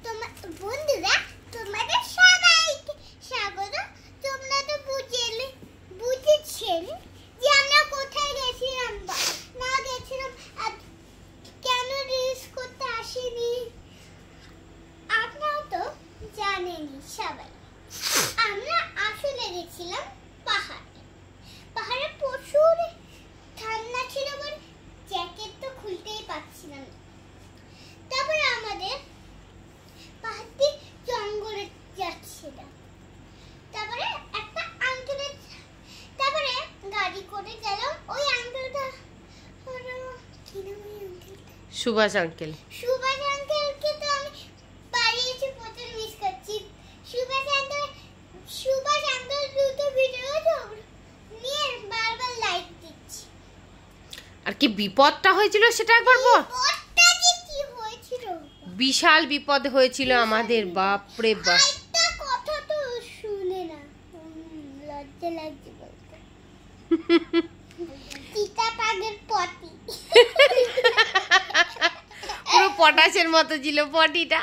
তোমার বন্ধুরা তোমাদের সবাইকে স্বাগত। তোমরা তো বুঝেছেন যে আমরা কোথায় গেছিলাম না গেছিলাম আর কেন রিলস করতে আসিনি। আপনারা তো জানেনই সবাই। আমরা আসলে গেছিলাম পাহাড়ে প্রচুর ঠান্ডা ছিল বলে জ্যাকেট তো খুলতেই পারছিলাম না। তারপরে আমাদের পাহাড়টি জঙ্গলে যাচ্ছিলাম। তারপরে একটা আঙ্কেলের তারপরে গাড়ি করে গেলাম। ওই আঙ্কেলটা কি নাম ওই আঙ্কেলটা? সুভাষ আঙ্কেল। সুভাষ আঙ্কেলকে তো আমি বাড়িয়েছি, প্রচুর মিস করছি। সুভাষ আঙ্কেল দুটো ভিডিও নিয়ে বারবার লাইক দিচ্ছি। আর কি বিপদটা হয়েছিল সেটা একবার বল। বিশাল বিপদ হয়েছিল আমাদের, বাপরে বাপ। একটা কথা তো শুনে না, লজ্জা লাগছে বলতে। চিতাবাঘের পটি পুরো পটাশের মতো ছিল পটিটা।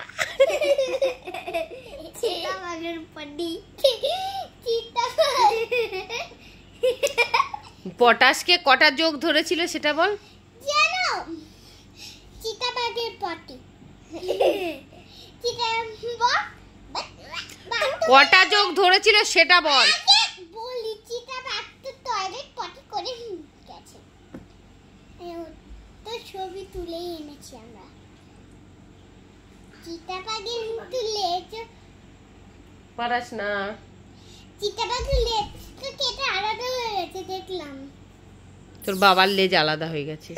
চিতাবাঘের পটি পটাশকে কটা যোগ ধরেছিল সেটা বল। জানো চিতাবাঘের পটি কটা যোগ ধরেছিল সেটা বল। বলি চিতাবাঘ তো টয়লেট পটি করে গেছে। তো ছবি তুলেই এনেছি আমরা। চিতাবাঘের তুলে পারাস না। চিতাবাঘের লেজ তো কেটে আলাদা হয়ে গেছে দেখলাম। তোর বাবার লেজ আলাদা হয়ে গেছে।